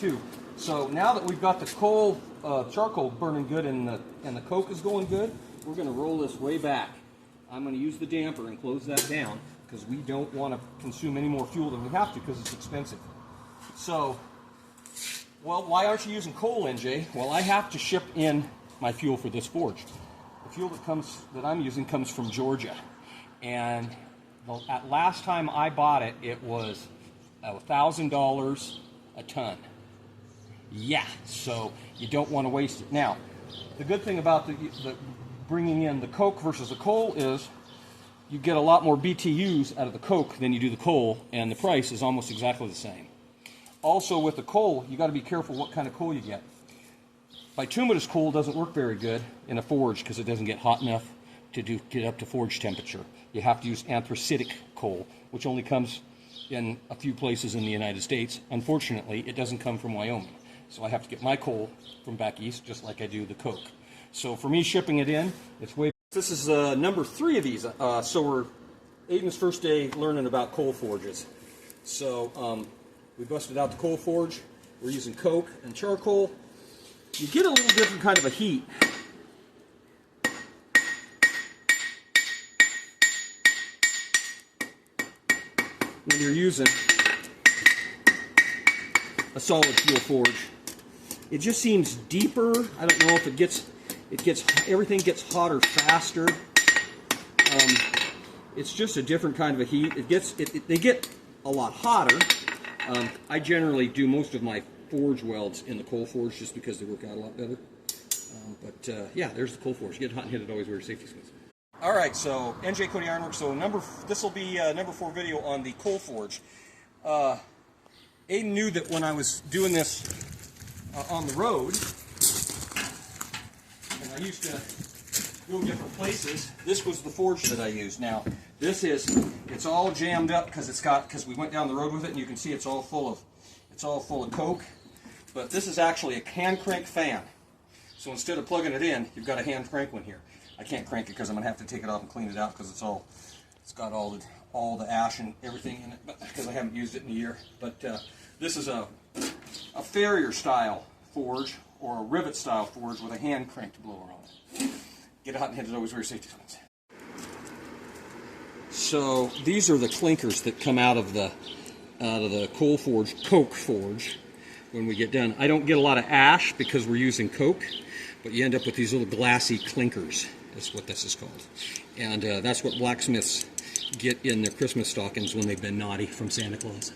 too. So now that we've got the coal, charcoal burning good and the coke is going good, we're going to roll this way back. I'm going to use the damper and close that down because we don't want to consume any more fuel than we have to because it's expensive. So, well, why aren't you using coal, NJ? Well, I have to ship in my fuel for this forge. The fuel that I'm using comes from Georgia, and at last time I bought it, it was $1,000 a ton. Yeah, so you don't want to waste it. Now, the good thing about the bringing in the coke versus the coal is you get a lot more BTUs out of the coke than you do the coal, and the price is almost exactly the same. Also, with the coal, you got to be careful what kind of coal you get. Bituminous coal doesn't work very good in a forge because it doesn't get hot enough to get up to forge temperature. You have to use anthracitic coal, which only comes in a few places in the United States. Unfortunately, it doesn't come from Wyoming. So I have to get my coal from back east, just like I do the coke. So for me, shipping it in, it's way... This is number 3 of these. So we're Aiden's first day learning about coal forges. So we busted out the coal forge. We're using coke and charcoal. You get a little different kind of a heat. When you're using a solid fuel forge. It just seems deeper. I don't know if everything gets hotter faster. It's just a different kind of a heat. They get a lot hotter. I generally do most of my forge welds in the coal forge just because they work out a lot better. Yeah, there's the coal forge. Get hot and hit it, always wear your safety suits. All right, so NJ Cody Ironworks. So this will be number 4 video on the coal forge. Aiden knew that when I was doing this on the road, and I used to go different places, this was the forge that I used. Now, it's all jammed up because we went down the road with it, and you can see it's all full of coke. But this is actually a hand crank fan. So instead of plugging it in, you've got a hand crank one here. I can't crank it because I'm gonna have to take it off and clean it out because it's got all the ash and everything in it, but because I haven't used it in a year. But this is a farrier style forge or a rivet style forge with a hand cranked blower on it. Get it hot and hit it, always wear your safety suits. So these are the clinkers that come out of the coal forge, coke forge. When we get done, I don't get a lot of ash because we're using coke, but you end up with these little glassy clinkers. That's what this is called, and that's what blacksmiths get in their Christmas stockings when they've been naughty from Santa Claus.